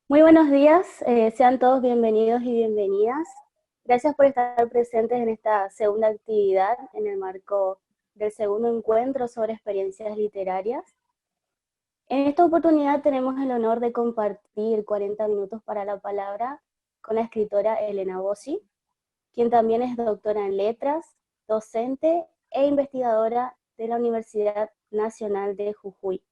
Muy buenos días, sean todos bienvenidos y bienvenidas. Gracias por estar presentes en esta segunda actividad en el marco del segundo encuentro sobre experiencias literarias. En esta oportunidad tenemos el honor de compartir 40 minutos para la palabra con la escritora Elena Bossi, quien también es doctora en letras, docente e investigadora de la Universidad Nacional de Jujuy.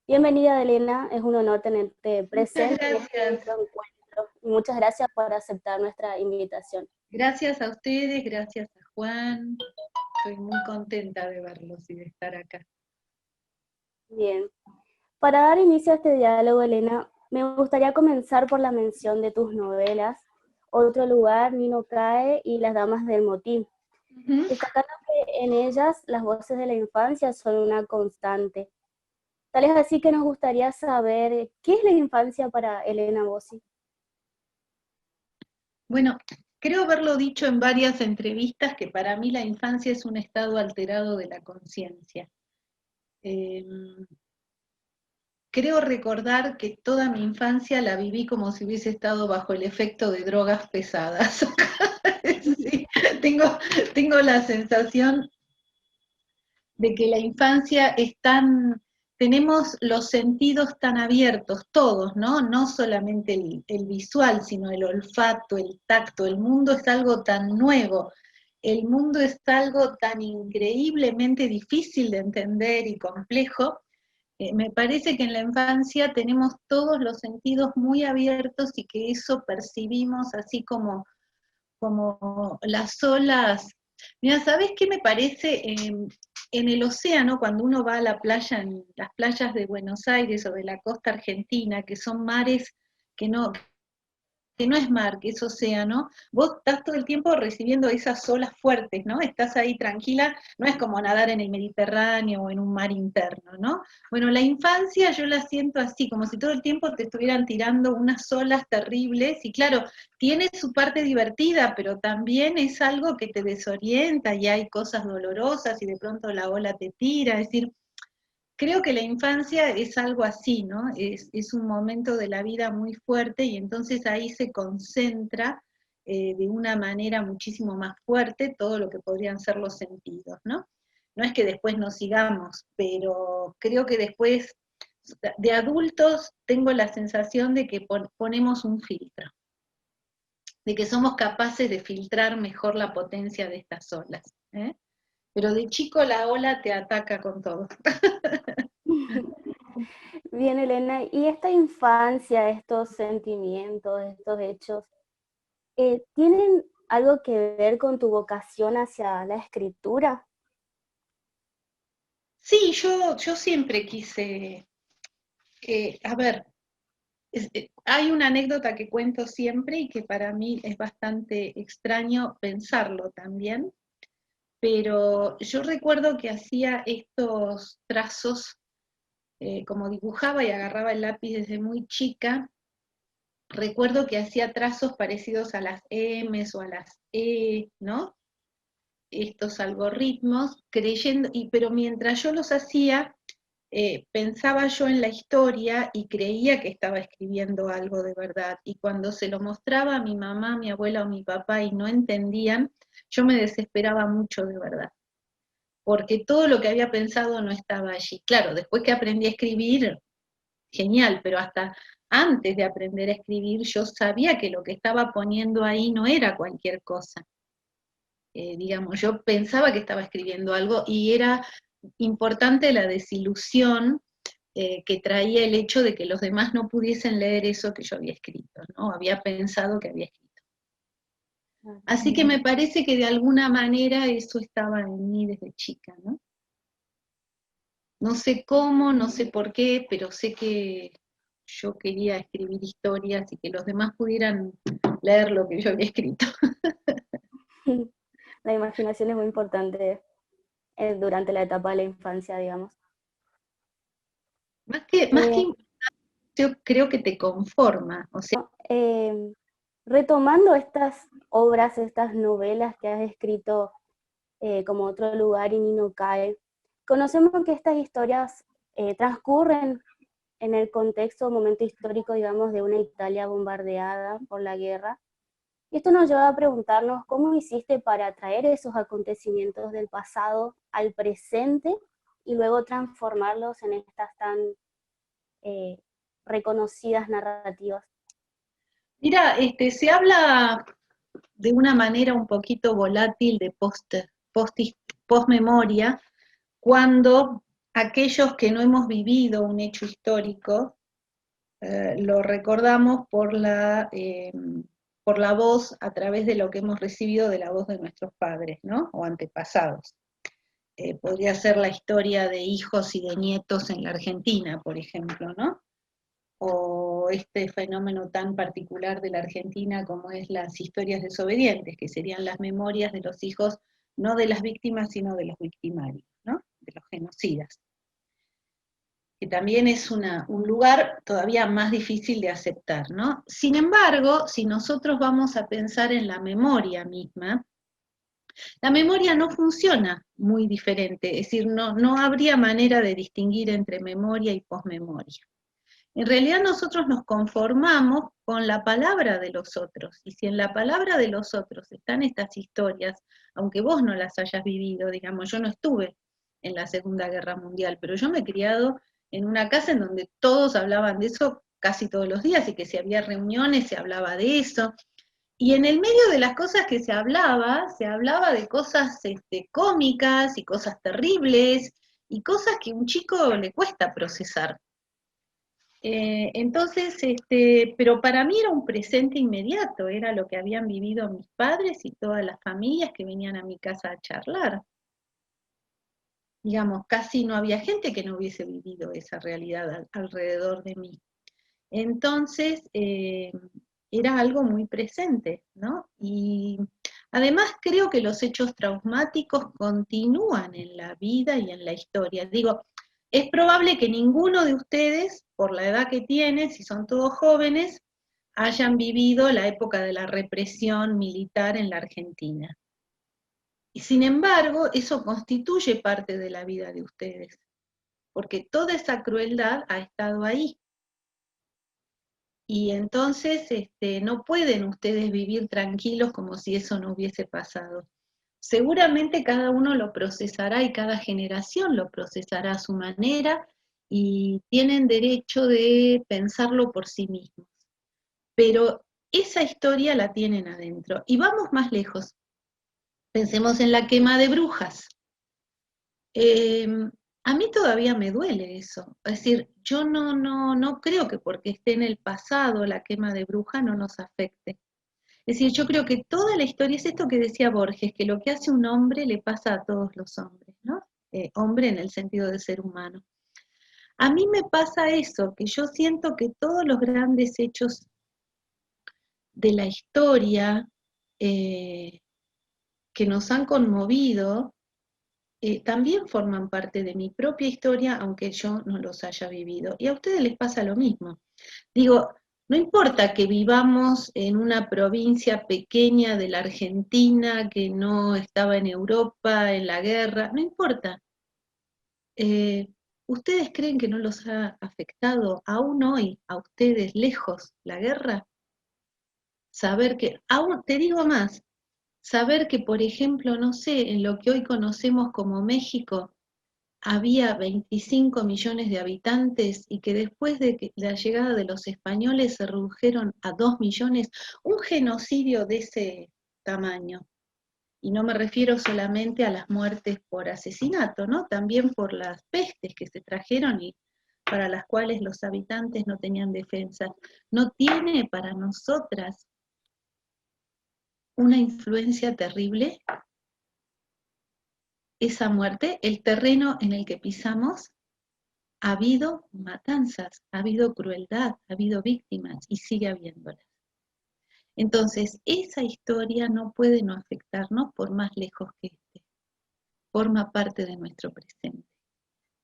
Bienvenida, Elena, es un honor tenerte Muchas presente en este gracias. otro encuentro y muchas gracias por aceptar nuestra invitación. Gracias a ustedes, gracias a Juan. Estoy muy contenta de verlos y de estar acá. Bien, para dar inicio a este diálogo, Elena, me gustaría comenzar por la mención de tus novelas, Otro lugar, Nino Cae y Las damas del motín, Ujú. destacando que en ellas las voces de la infancia son una constante. Tal es así que nos gustaría saber qué es la infancia para Elena Bossi. Bueno, creo haberlo dicho en varias entrevistas que para mí la infancia es un estado alterado de la conciencia. Eh, Creo recordar que toda mi infancia la viví como si hubiese estado bajo el efecto de drogas pesadas. Sí, tengo la sensación de que la infancia es tan, tenemos los sentidos tan abiertos, todos, ¿no? No solamente el visual, sino el olfato, el tacto, el mundo es algo tan nuevo, el mundo es algo tan increíblemente difícil de entender y complejo. Me parece que en la infancia tenemos todos los sentidos muy abiertos y que eso percibimos así como las olas. Mira, ¿sabes qué me parece? En el océano, cuando uno va a la playa, en las playas de Buenos Aires o de la costa argentina, que son mares que no es mar, que es océano, vos estás todo el tiempo recibiendo esas olas fuertes, ¿no? Estás ahí tranquila, no es como nadar en el Mediterráneo o en un mar interno, ¿no? Bueno, la infancia yo la siento así, como si todo el tiempo te estuvieran tirando unas olas terribles, y claro, tiene su parte divertida, pero también es algo que te desorienta y hay cosas dolorosas y de pronto la ola te tira, es decir, creo que la infancia es algo así, ¿no? Es un momento de la vida muy fuerte y entonces ahí se concentra de una manera muchísimo más fuerte todo lo que podrían ser los sentidos, ¿no? No es que después nos sigamos, pero creo que después de adultos tengo la sensación de que ponemos un filtro, de que somos capaces de filtrar mejor la potencia de estas olas, ¿eh? Pero de chico la ola te ataca con todo. Bien, Elena, y esta infancia, estos sentimientos, estos hechos, ¿tienen algo que ver con tu vocación hacia la escritura? Sí, yo siempre quise, a ver, hay una anécdota que cuento siempre y que para mí es bastante extraño pensarlo también, pero yo recuerdo que hacía estos trazos, como dibujaba y agarraba el lápiz desde muy chica, recuerdo que hacía trazos parecidos a las M's o a las E, ¿no? Estos algoritmos, creyendo, pero mientras yo los hacía, pensaba yo en la historia y creía que estaba escribiendo algo de verdad. Y cuando se lo mostraba a mi mamá, mi abuela o mi papá y no entendían, yo me desesperaba mucho de verdad, porque todo lo que había pensado no estaba allí. Claro, después que aprendí a escribir, genial, pero hasta antes de aprender a escribir, yo sabía que lo que estaba poniendo ahí no era cualquier cosa. Digamos, yo pensaba que estaba escribiendo algo y era importante la desilusión que traía el hecho de que los demás no pudiesen leer eso que yo había escrito, ¿no? Había pensado que había escrito. Así que me parece que de alguna manera eso estaba en mí desde chica, ¿no? No sé cómo, no sé por qué, pero sé que yo quería escribir historias y que los demás pudieran leer lo que yo había escrito. La imaginación es muy importante durante la etapa de la infancia, digamos. Más que Eh, yo creo que te conforma, o sea, eh, Retomando estas obras, estas novelas que has escrito, como Otro lugar y Nino Cae, conocemos que estas historias transcurren en el contexto, momento histórico, digamos, de una Italia bombardeada por la guerra. Y esto nos lleva a preguntarnos cómo hiciste para traer esos acontecimientos del pasado al presente y luego transformarlos en estas tan eh, reconocidas narrativas. Mira, se habla de una manera un poquito volátil de postmemoria, cuando aquellos que no hemos vivido un hecho histórico lo recordamos por la voz, a través de lo que hemos recibido de la voz de nuestros padres, ¿no? O antepasados. Podría ser la historia de hijos y de nietos en la Argentina, por ejemplo, ¿no? O este fenómeno tan particular de la Argentina como es las historias desobedientes, que serían las memorias de los hijos, no de las víctimas, sino de los victimarios, ¿no? De los genocidas. Que también es un lugar todavía más difícil de aceptar, ¿no? Sin embargo, si nosotros vamos a pensar en la memoria misma, la memoria no funciona muy diferente, es decir, no habría manera de distinguir entre memoria y posmemoria. En realidad nosotros nos conformamos con la palabra de los otros, y si en la palabra de los otros están estas historias, aunque vos no las hayas vivido, digamos, yo no estuve en la Segunda Guerra Mundial, pero yo me he criado en una casa en donde todos hablaban de eso casi todos los días, y que si había reuniones se hablaba de eso, y en el medio de las cosas que se hablaba de cosas cómicas y cosas terribles, y cosas que a un chico le cuesta procesar. Entonces, pero para mí era un presente inmediato, era lo que habían vivido mis padres y todas las familias que venían a mi casa a charlar. Digamos, casi no había gente que no hubiese vivido esa realidad alrededor de mí. Entonces, era algo muy presente, ¿no? Y además creo que los hechos traumáticos continúan en la vida y en la historia. Digo, es probable que ninguno de ustedes, por la edad que tienen, si son todos jóvenes, hayan vivido la época de la represión militar en la Argentina. Y sin embargo, eso constituye parte de la vida de ustedes, porque toda esa crueldad ha estado ahí. Y entonces no pueden ustedes vivir tranquilos como si eso no hubiese pasado. Seguramente cada uno lo procesará y cada generación lo procesará a su manera, y tienen derecho de pensarlo por sí mismos. Pero esa historia la tienen adentro. Y vamos más lejos. Pensemos en la quema de brujas. A mí todavía me duele eso. Es decir, yo no creo que porque esté en el pasado la quema de bruja no nos afecte. Es decir, yo creo que toda la historia es esto que decía Borges, que lo que hace un hombre le pasa a todos los hombres, ¿no? Hombre en el sentido de ser humano. A mí me pasa eso, que yo siento que todos los grandes hechos de la historia que nos han conmovido, también forman parte de mi propia historia, aunque yo no los haya vivido. Y a ustedes les pasa lo mismo. Digo, no importa que vivamos en una provincia pequeña de la Argentina que no estaba en Europa, en la guerra, no importa. ¿Ustedes creen que no los ha afectado aún hoy, a ustedes lejos, la guerra? Saber que, aún te digo más, saber que, por ejemplo, no sé, en lo que hoy conocemos como México, había 25 millones de habitantes y que después de la llegada de los españoles se redujeron a 2 millones, un genocidio de ese tamaño. Y no me refiero solamente a las muertes por asesinato, ¿no? También por las pestes que se trajeron y para las cuales los habitantes no tenían defensa. ¿No tiene para nosotras una influencia terrible esa muerte, el terreno en el que pisamos? Ha habido matanzas, ha habido crueldad, ha habido víctimas y sigue habiéndolas. Entonces, esa historia no puede no afectarnos por más lejos que esté. Forma parte de nuestro presente.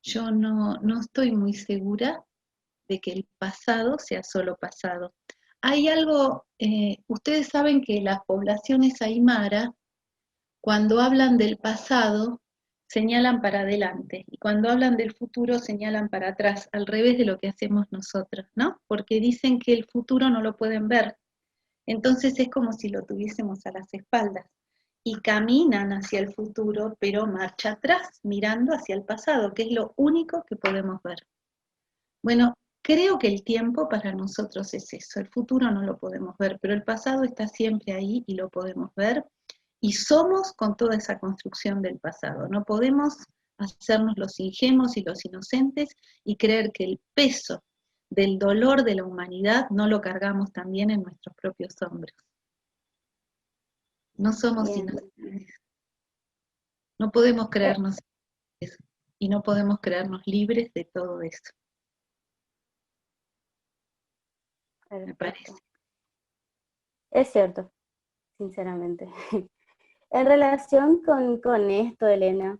Yo no estoy muy segura de que el pasado sea solo pasado. Hay algo, ustedes saben que las poblaciones aymara, cuando hablan del pasado, señalan para adelante, y cuando hablan del futuro señalan para atrás, al revés de lo que hacemos nosotros, ¿no? Porque dicen que el futuro no lo pueden ver, entonces es como si lo tuviésemos a las espaldas, y caminan hacia el futuro, pero marcha atrás, mirando hacia el pasado, que es lo único que podemos ver. Bueno, creo que el tiempo para nosotros es eso, el futuro no lo podemos ver, pero el pasado está siempre ahí y lo podemos ver, y somos con toda esa construcción del pasado. No podemos hacernos los ingenuos y los inocentes y creer que el peso del dolor de la humanidad no lo cargamos también en nuestros propios hombros. No somos Bien, inocentes. No podemos creernos eso, y no podemos creernos libres de todo eso, me parece. perfecto. Es cierto, sinceramente. En relación con esto, Elena,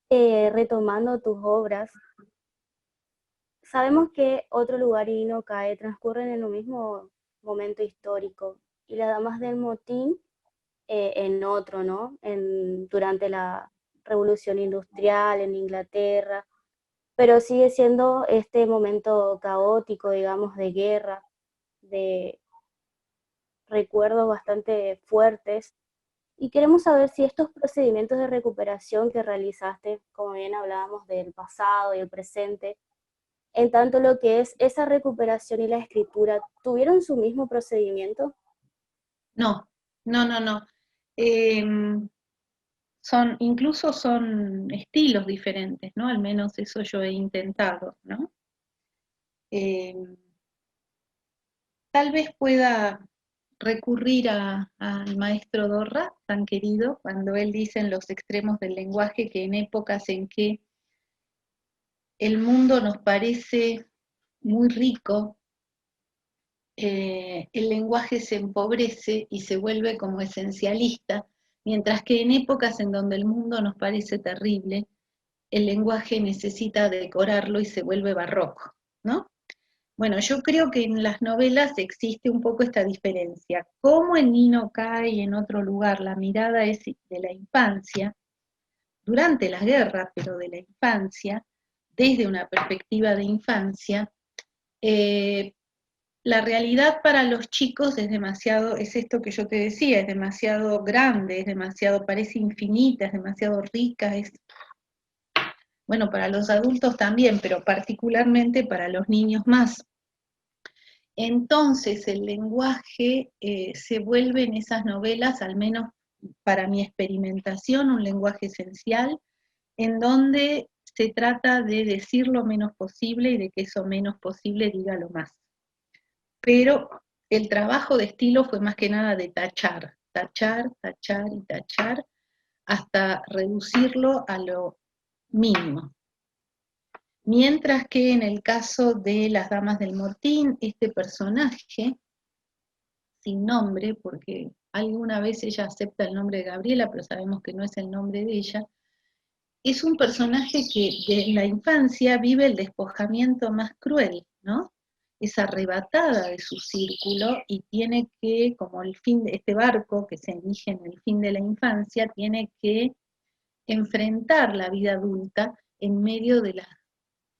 retomando tus obras, sabemos que Otro lugar y No cae transcurren en un mismo momento histórico, y Las Damas del Motín en otro, ¿no? Durante la Revolución Industrial en Inglaterra, pero sigue siendo este momento caótico, digamos, de guerra, de recuerdos bastante fuertes. Y queremos saber si estos procedimientos de recuperación que realizaste, como bien hablábamos del pasado y el presente, en tanto lo que es esa recuperación y la escritura, ¿tuvieron su mismo procedimiento? No, no, no, no. Incluso son estilos diferentes, ¿no? Al menos eso yo he intentado, ¿no? Eh, Tal vez pueda recurrir al maestro Dorra, tan querido, cuando él dice en Los extremos del lenguaje que en épocas en que el mundo nos parece muy rico, el lenguaje se empobrece y se vuelve como esencialista, mientras que en épocas en donde el mundo nos parece terrible, el lenguaje necesita decorarlo y se vuelve barroco, ¿no? Bueno, yo creo que en las novelas existe un poco esta diferencia. Como en Nino Cae y en Otro lugar la mirada es de la infancia, durante la guerra, pero de la infancia, desde una perspectiva de infancia, eh, la realidad para los chicos es demasiado, es esto que yo te decía, es demasiado grande, es demasiado, parece infinita, es demasiado rica, es, bueno, para los adultos también, pero particularmente para los niños más. Entonces el lenguaje se vuelve en esas novelas, al menos para mi experimentación, un lenguaje esencial, en donde se trata de decir lo menos posible y de que eso menos posible diga lo más. Pero el trabajo de estilo fue más que nada de tachar, tachar, tachar y tachar, hasta reducirlo a lo mínimo. Mientras que en el caso de Las Damas del Motín, este personaje, sin nombre, porque alguna vez ella acepta el nombre de Gabriela, pero sabemos que no es el nombre de ella, es un personaje que de la infancia vive el despojamiento más cruel, ¿no? Es arrebatada de su círculo y tiene que, como el fin de este barco que se erige en el fin de la infancia, tiene que enfrentar la vida adulta en medio de las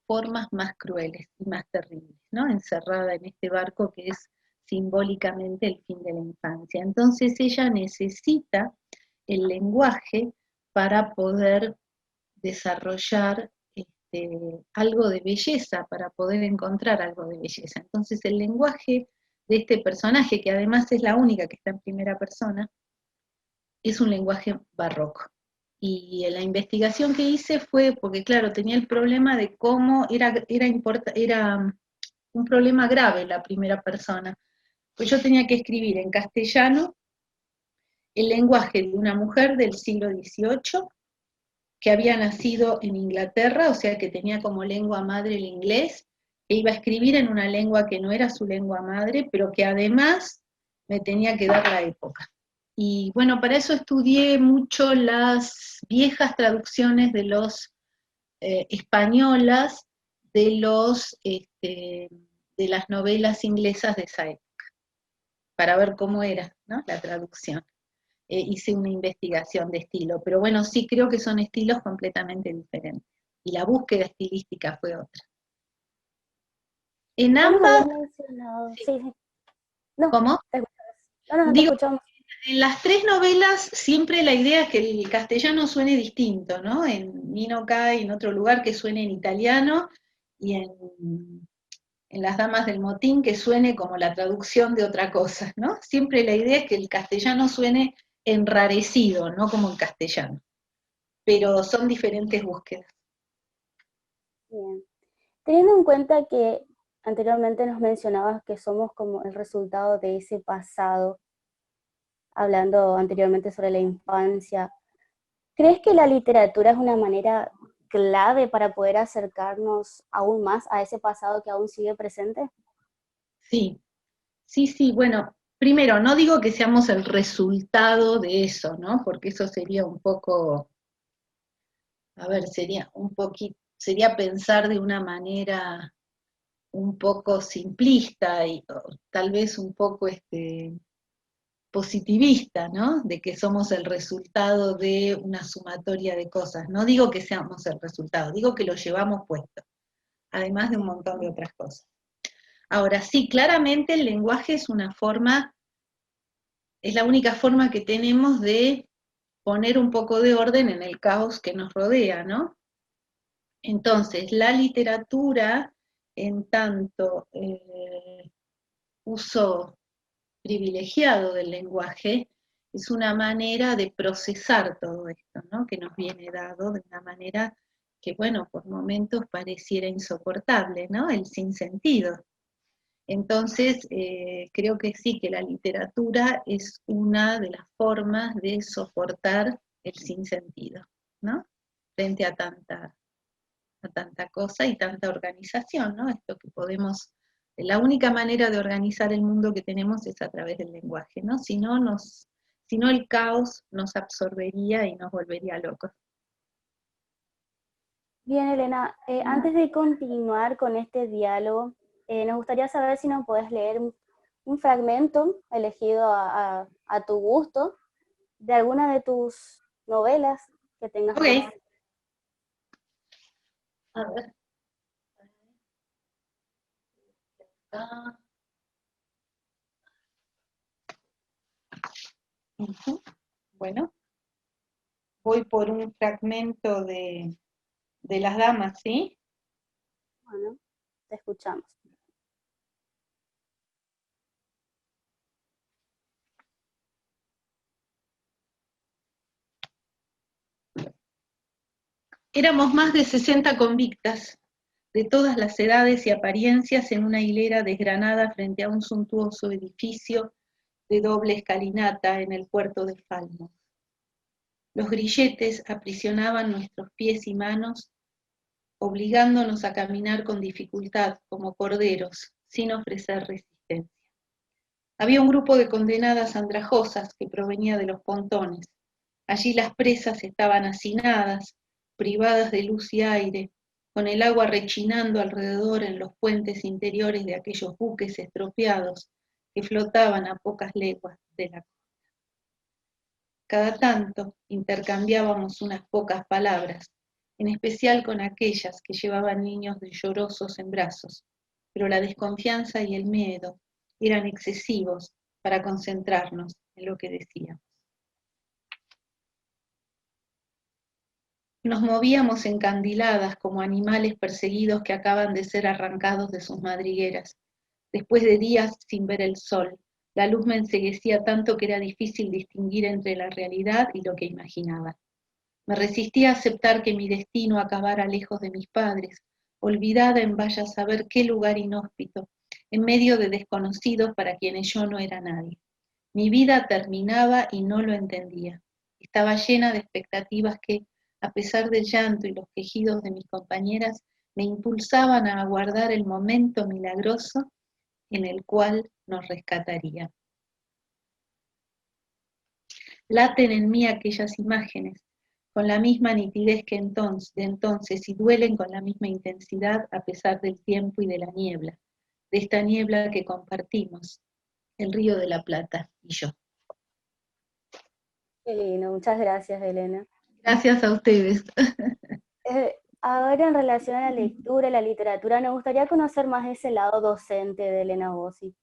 formas más crueles y más terribles, ¿no? Encerrada en este barco que es simbólicamente el fin de la infancia. Entonces ella necesita el lenguaje para poder desarrollar algo de belleza, para poder encontrar algo de belleza. Entonces el lenguaje de este personaje, que además es la única que está en primera persona, es un lenguaje barroco. Y la investigación que hice fue, porque claro, tenía el problema de cómo era un problema grave la primera persona. Pues yo tenía que escribir en castellano el lenguaje de una mujer del siglo XVIII que había nacido en Inglaterra, o sea que tenía como lengua madre el inglés, que iba a escribir en una lengua que no era su lengua madre, pero que además me tenía que dar la época. Y bueno, para eso estudié mucho las viejas traducciones de los españolas de las novelas inglesas de esa época, para ver cómo era, ¿no?, la traducción. hice una investigación de estilo, pero bueno, sí creo que son estilos completamente diferentes, y la búsqueda estilística fue otra. En Ya nos ambas, habías mencionado, sí. sí, sí. No, ¿Cómo? te escuchamos. No, te Digo, escuchamos. en las tres novelas siempre la idea es que el castellano suene distinto, ¿no? En Nino Kai, en otro lugar que suene en italiano, y en Las Damas del Motín que suene como la traducción de otra cosa, ¿no? Siempre la idea es que el castellano suene enrarecido, no como el castellano, pero son diferentes búsquedas. Bien. Teniendo en cuenta que anteriormente nos mencionabas que somos como el resultado de ese pasado, hablando anteriormente sobre la infancia, ¿crees que la literatura es una manera clave para poder acercarnos aún más a ese pasado que aún sigue presente? Sí, sí, sí, bueno, primero, no digo que seamos el resultado de eso, ¿no? Porque eso sería un poco, a ver, sería un poquito, sería pensar de una manera un poco simplista y tal vez un poco positivista, ¿no? De que somos el resultado de una sumatoria de cosas. No digo que seamos el resultado, digo que lo llevamos puesto, además de un montón de otras cosas. Ahora sí, claramente el lenguaje es una forma, es la única forma que tenemos de poner un poco de orden en el caos que nos rodea, ¿no? Entonces, la literatura, en tanto uso privilegiado del lenguaje, es una manera de procesar todo esto, ¿no? Que nos viene dado de una manera que, bueno, por momentos pareciera insoportable, ¿no? El sinsentido. Entonces, creo que sí, que la literatura es una de las formas de soportar el sinsentido, ¿no? Frente a tanta cosa y tanta organización, ¿no? Esto que podemos, la única manera de organizar el mundo que tenemos es a través del lenguaje, ¿no? Si no el caos nos absorbería y nos volvería locos. Bien, Elena, antes de continuar con este diálogo, nos gustaría saber si nos puedes leer un fragmento elegido a tu gusto de alguna de tus novelas que tengas Ok, más. a ver. Ah, bueno, voy por un fragmento de Las Damas, ¿sí? Bueno, te escuchamos. Éramos más de 60 convictas, de todas las edades y apariencias, en una hilera desgranada frente a un suntuoso edificio de doble escalinata en el puerto de Falmouth. Los grilletes aprisionaban nuestros pies y manos, obligándonos a caminar con dificultad como corderos, sin ofrecer resistencia. Había un grupo de condenadas andrajosas que provenía de los pontones. Allí las presas estaban hacinadas, privadas de luz y aire, con el agua rechinando alrededor en los puentes interiores de aquellos buques estropeados que flotaban a pocas leguas de la costa. Cada tanto intercambiábamos unas pocas palabras, en especial con aquellas que llevaban niños llorosos en brazos, pero la desconfianza y el miedo eran excesivos para concentrarnos en lo que decíamos. Nos movíamos encandiladas como animales perseguidos que acaban de ser arrancados de sus madrigueras. Después de días sin ver el sol, la luz me enceguecía tanto que era difícil distinguir entre la realidad y lo que imaginaba. Me resistía a aceptar que mi destino acabara lejos de mis padres, olvidada en vaya a saber qué lugar inhóspito, en medio de desconocidos para quienes yo no era nadie. Mi vida terminaba y no lo entendía. Estaba llena de expectativas que, a pesar del llanto y los quejidos de mis compañeras, me impulsaban a aguardar el momento milagroso en el cual nos rescataría. Laten en mí aquellas imágenes, con la misma nitidez que de entonces, y duelen con la misma intensidad a pesar del tiempo y de la niebla, de esta niebla que compartimos, el Río de la Plata y yo. Qué lindo, muchas gracias, Elena. Gracias a ustedes. Ahora en relación a la lectura y la literatura, nos gustaría conocer más ese lado docente de Elena Bossi.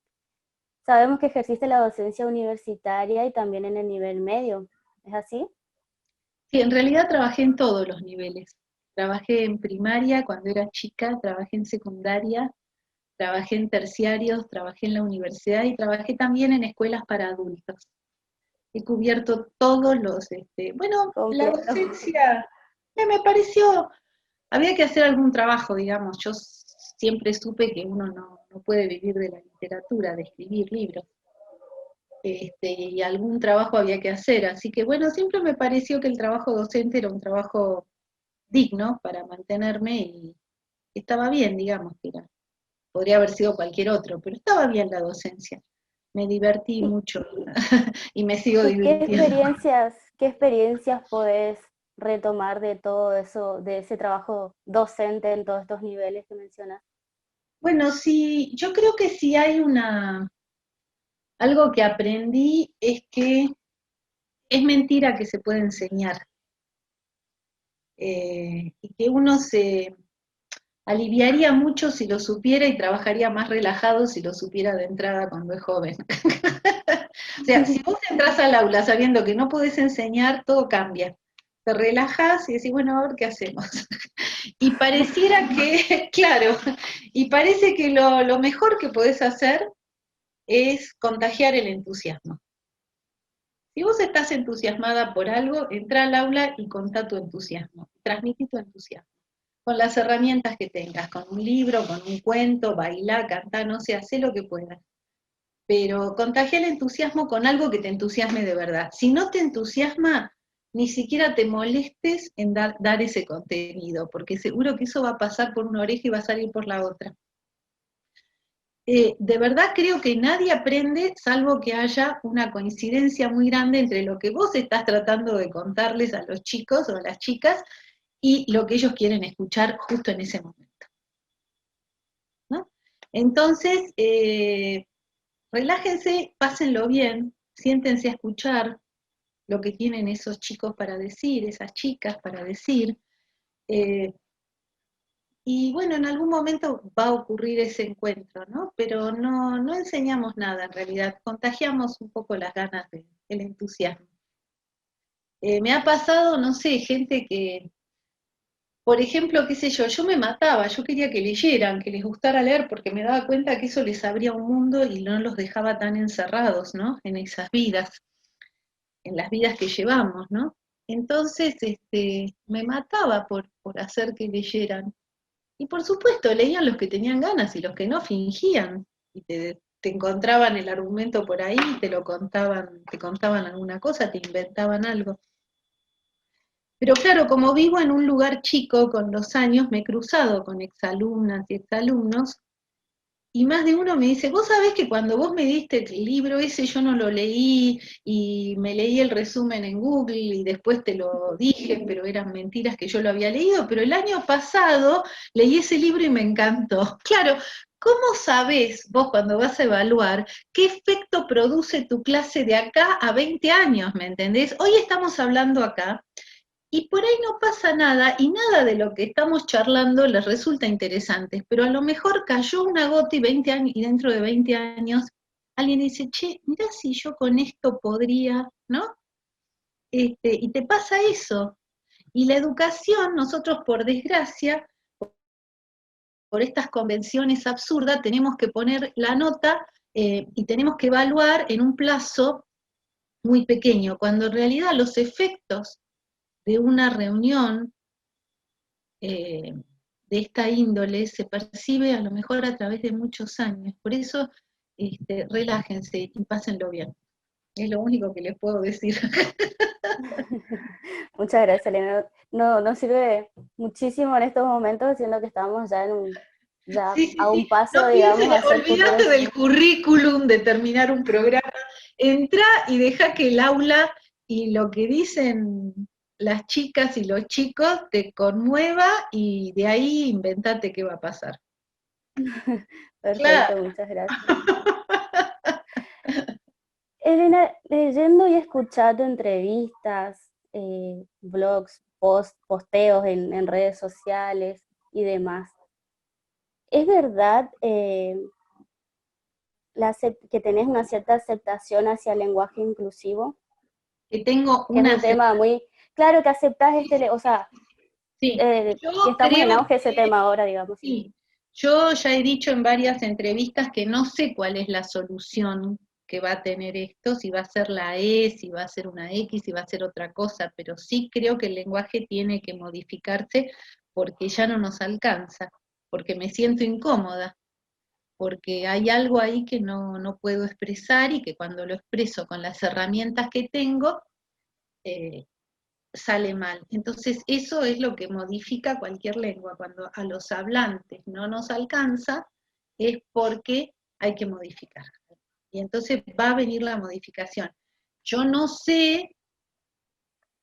Sabemos que ejerciste la docencia universitaria y también en el nivel medio, ¿es así? Sí, en realidad trabajé en todos los niveles. Trabajé en primaria cuando era chica, trabajé en secundaria, trabajé en terciarios, trabajé en la universidad y trabajé también en escuelas para adultos. He cubierto todos los, bueno, la Completo. docencia me pareció, había que hacer algún trabajo, digamos. Yo siempre supe que uno no puede vivir de la literatura, de escribir libros. Y algún trabajo había que hacer. Así que bueno, siempre me pareció que el trabajo docente era un trabajo digno para mantenerme y estaba bien, digamos, que era. Podría haber sido cualquier otro, pero estaba bien la docencia. Me divertí ¿Y, mucho y me sigo y divirtiendo. qué experiencias podés retomar de todo eso, de ese trabajo docente en todos estos niveles que mencionas? Bueno, sí, yo creo que si hay algo que aprendí es que es mentira que se puede enseñar y que uno se aliviaría mucho si lo supiera y trabajaría más relajado si lo supiera de entrada cuando es joven. O sea, si vos entras al aula sabiendo que no podés enseñar, todo cambia. Te relajas y decís, bueno, a ver qué hacemos. Y pareciera que, claro, y parece que lo mejor que podés hacer es contagiar el entusiasmo. Si vos estás entusiasmada por algo, entra al aula y contá tu entusiasmo, transmití tu entusiasmo, con las herramientas que tengas, con un libro, con un cuento, bailá, cantá, no sé, hacé lo que puedas. Pero contagia el entusiasmo con algo que te entusiasme de verdad. Si no te entusiasma, ni siquiera te molestes en dar ese contenido, porque seguro que eso va a pasar por una oreja y va a salir por la otra. De verdad creo que nadie aprende salvo que haya una coincidencia muy grande entre lo que vos estás tratando de contarles a los chicos o a las chicas y lo que ellos quieren escuchar justo en ese momento, ¿no? Entonces, relájense, pásenlo bien, siéntense a escuchar lo que tienen esos chicos para decir, esas chicas para decir, eh, y bueno, en algún momento va a ocurrir ese encuentro, ¿no? Pero no enseñamos nada en realidad, contagiamos un poco las ganas, el entusiasmo. Me ha pasado, no sé, gente que, por ejemplo, qué sé yo me mataba, yo quería que leyeran, que les gustara leer, porque me daba cuenta que eso les abría un mundo y no los dejaba tan encerrados, ¿no? En esas vidas, en las vidas que llevamos, ¿no? Entonces, me mataba por hacer que leyeran. Y por supuesto, leían los que tenían ganas y los que no fingían. Y te encontraban el argumento por ahí, te contaban alguna cosa, te inventaban algo. Pero claro, como vivo en un lugar chico, con los años me he cruzado con exalumnas y exalumnos, y más de uno me dice, vos sabés que cuando vos me diste el libro ese yo no lo leí y me leí el resumen en Google y después te lo dije, pero eran mentiras que yo lo había leído, pero el año pasado leí ese libro y me encantó. Claro, ¿cómo sabés vos cuando vas a evaluar qué efecto produce tu clase de acá a 20 años, me entendés? Hoy estamos hablando acá y por ahí no pasa nada y nada de lo que estamos charlando les resulta interesante, pero a lo mejor cayó una gota y 20 años, y dentro de 20 años alguien dice, che, mirá si yo con esto podría, ¿no? Y te pasa eso. Y la educación, nosotros por desgracia, por estas convenciones absurdas, tenemos que poner la nota y tenemos que evaluar en un plazo muy pequeño, cuando en realidad los efectos de una reunión eh, de esta índole se percibe a lo mejor a través de muchos años. Por eso, relájense y pásenlo bien. Es lo único que les puedo decir. Muchas gracias, Elena. No, nos sirve muchísimo en estos momentos, siendo que estamos ya ya Sí, sí, a sí. un paso, No pienses, digamos, a ser olvídate futuros. del currículum, de terminar un programa. Entra y deja que el aula y lo que dicen las chicas y los chicos te conmueva y de ahí inventate qué va a pasar. Perfecto, Claro. muchas gracias. Elena, leyendo y escuchando entrevistas, blogs, posteos en redes sociales y demás, ¿es verdad que tenés una cierta aceptación hacia el lenguaje inclusivo? Que tengo Que es una un tema muy claro que aceptás o sea, sí, yo que estamos en creo auge ese que tema ahora, digamos. sí. Yo ya he dicho en varias entrevistas que no sé cuál es la solución que va a tener esto, si va a ser la E, si va a ser una X, si va a ser otra cosa, pero sí creo que el lenguaje tiene que modificarse porque ya no nos alcanza, porque me siento incómoda, porque hay algo ahí que no puedo expresar y que cuando lo expreso con las herramientas que tengo, eh, sale mal. Entonces, eso es lo que modifica cualquier lengua. Cuando a los hablantes no nos alcanza, es porque hay que modificar. Y entonces va a venir la modificación. Yo no sé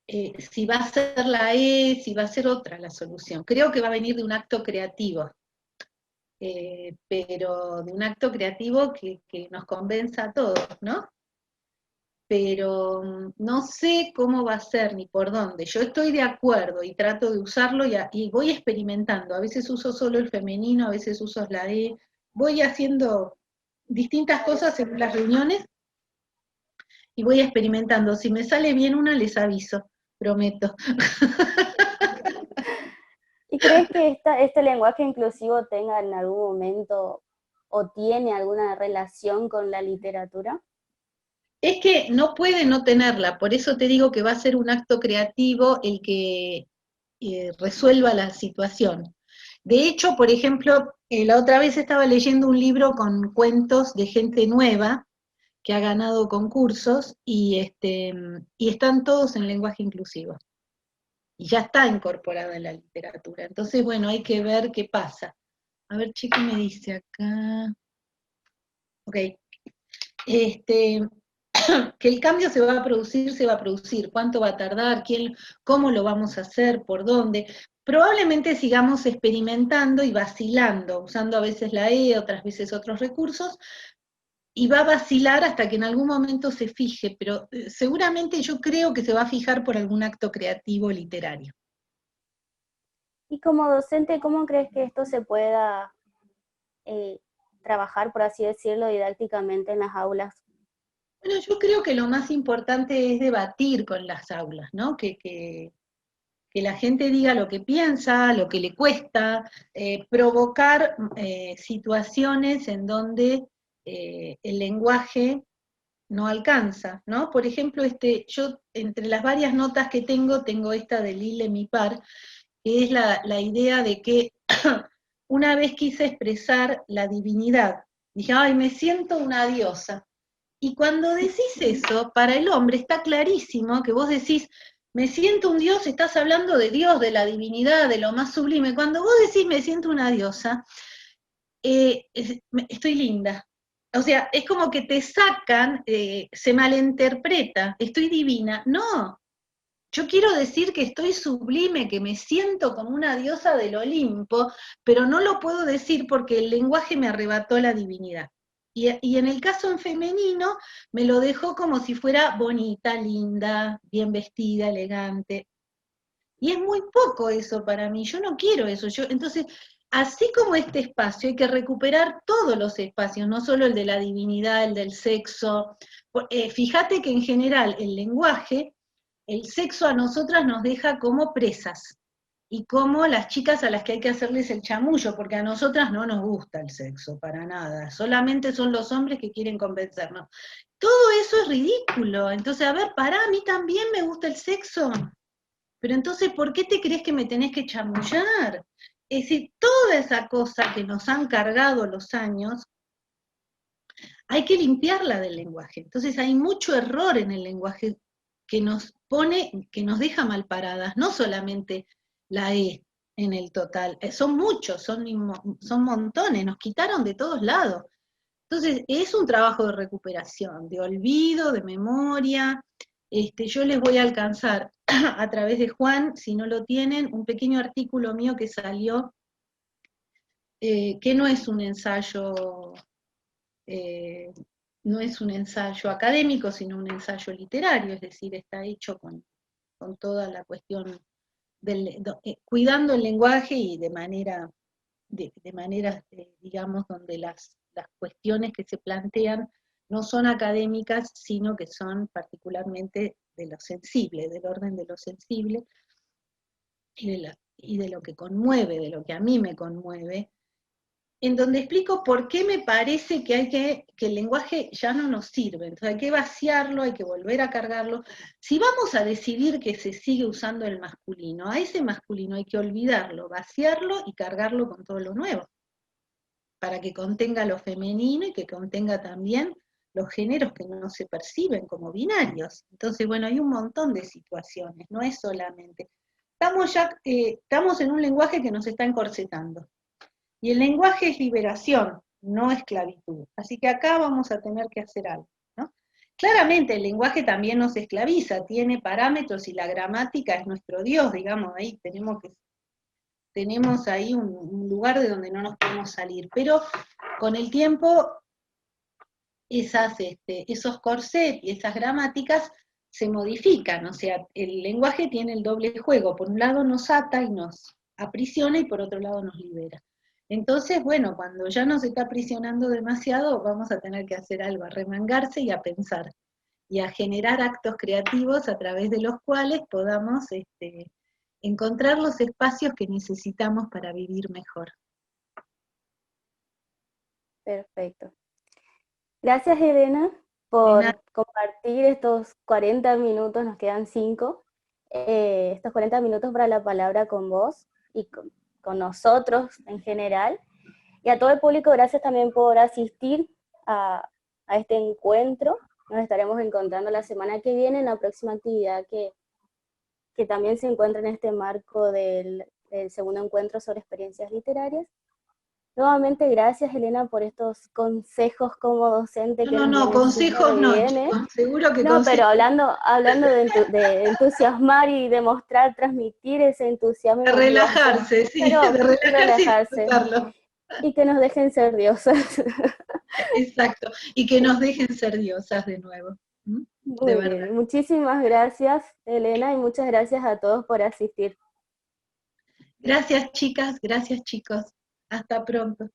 si va a ser la E, si va a ser otra la solución. Creo que va a venir de un acto creativo, pero de un acto creativo que nos convenza a todos, ¿no? Pero no sé cómo va a ser ni por dónde. Yo estoy de acuerdo y trato de usarlo y voy experimentando. A veces uso solo el femenino, a veces uso la E. Voy haciendo distintas cosas en las reuniones y voy experimentando. Si me sale bien una, les aviso, prometo. ¿Y crees que este lenguaje inclusivo tenga en algún momento o tiene alguna relación con la literatura? Es que no puede no tenerla, por eso te digo que va a ser un acto creativo el que resuelva la situación. De hecho, por ejemplo, la otra vez estaba leyendo un libro con cuentos de gente nueva que ha ganado concursos y están todos en lenguaje inclusivo. Y ya está incorporada en la literatura. Entonces, bueno, hay que ver qué pasa. A ver, che, ¿qué me dice acá? Ok. Este, que el cambio se va a producir, se va a producir. ¿Cuánto va a tardar? ¿Quién, cómo lo vamos a hacer? ¿Por dónde? Probablemente sigamos experimentando y vacilando, usando a veces la E, otras veces otros recursos, y va a vacilar hasta que en algún momento se fije, pero seguramente yo creo que se va a fijar por algún acto creativo literario. Y como docente, ¿cómo crees que esto se pueda eh, trabajar, por así decirlo, didácticamente en las aulas? Bueno, yo creo que lo más importante es debatir con las aulas, ¿no? Que la gente diga lo que piensa, lo que le cuesta, provocar situaciones en donde el lenguaje no alcanza, ¿no? Por ejemplo, yo entre las varias notas que tengo esta de Lille Mipar, que es la idea de que una vez quise expresar la divinidad. Dije, ay, me siento una diosa. Y cuando decís eso, para el hombre está clarísimo que vos decís, me siento un dios, estás hablando de Dios, de la divinidad, de lo más sublime. Cuando vos decís, me siento una diosa, estoy linda. O sea, es como que te sacan, se malinterpreta, estoy divina. No, yo quiero decir que estoy sublime, que me siento como una diosa del Olimpo, pero no lo puedo decir porque el lenguaje me arrebató la divinidad. Y en el caso en femenino, me lo dejó como si fuera bonita, linda, bien vestida, elegante. Y es muy poco eso para mí, yo no quiero eso. Entonces, así como este espacio, hay que recuperar todos los espacios, no solo el de la divinidad, el del sexo. Fíjate que en general el lenguaje, el sexo a nosotras nos deja como presas y como las chicas a las que hay que hacerles el chamullo, porque a nosotras no nos gusta el sexo, para nada, solamente son los hombres que quieren convencernos. Todo eso es ridículo, entonces, a ver, a mí también me gusta el sexo, pero entonces, ¿por qué te crees que me tenés que chamullar? Es decir, toda esa cosa que nos han cargado los años, hay que limpiarla del lenguaje. Entonces hay mucho error en el lenguaje que nos pone, que nos deja mal paradas, no solamente la E en el total, son muchos, son montones, nos quitaron de todos lados. Entonces es un trabajo de recuperación, de olvido, de memoria. Yo les voy a alcanzar a través de Juan, si no lo tienen, un pequeño artículo mío que salió, que no es un ensayo, eh, no es un ensayo académico, sino un ensayo literario, es decir, está hecho con toda la cuestión cuidando el lenguaje y de manera, digamos, donde las cuestiones que se plantean no son académicas, sino que son particularmente de lo sensible, del orden de lo sensible y de lo que conmueve, de lo que a mí me conmueve, en donde explico por qué me parece que el lenguaje ya no nos sirve, entonces hay que vaciarlo, hay que volver a cargarlo. Si vamos a decidir que se sigue usando el masculino, a ese masculino hay que olvidarlo, vaciarlo y cargarlo con todo lo nuevo, para que contenga lo femenino y que contenga también los géneros que no se perciben como binarios. Entonces, bueno, hay un montón de situaciones, no es solamente. Estamos en un lenguaje que nos está encorsetando. Y el lenguaje es liberación, no esclavitud. Así que acá vamos a tener que hacer algo, ¿no? Claramente el lenguaje también nos esclaviza, tiene parámetros y la gramática es nuestro Dios, digamos, ahí tenemos ahí un lugar de donde no nos podemos salir. Pero con el tiempo esos corsets y esas gramáticas se modifican, o sea, el lenguaje tiene el doble juego, por un lado nos ata y nos aprisiona y por otro lado nos libera. Entonces, bueno, cuando ya nos está aprisionando demasiado, vamos a tener que hacer algo, a remangarse y a pensar, y a generar actos creativos a través de los cuales podamos encontrar los espacios que necesitamos para vivir mejor. Perfecto. Gracias, Elena, por compartir estos 40 minutos, nos quedan 5, estos 40 minutos para la palabra con vos y con nosotros en general. Y a todo el público, gracias también por asistir a este encuentro. Nos estaremos encontrando la semana que viene en la próxima actividad que también se encuentra en este marco del segundo encuentro sobre experiencias literarias. Nuevamente, gracias, Elena, por estos consejos como docente. No, consejos no, chicos, seguro que no, consejos. Pero hablando de entusiasmar y de mostrar, transmitir ese entusiasmo. De relajarse, sí, de relajarse. Y que nos dejen ser diosas. Exacto, y que nos dejen ser diosas de nuevo. Muy bien, muchísimas gracias, Elena, y muchas gracias a todos por asistir. Gracias, chicas, gracias, chicos. Hasta pronto.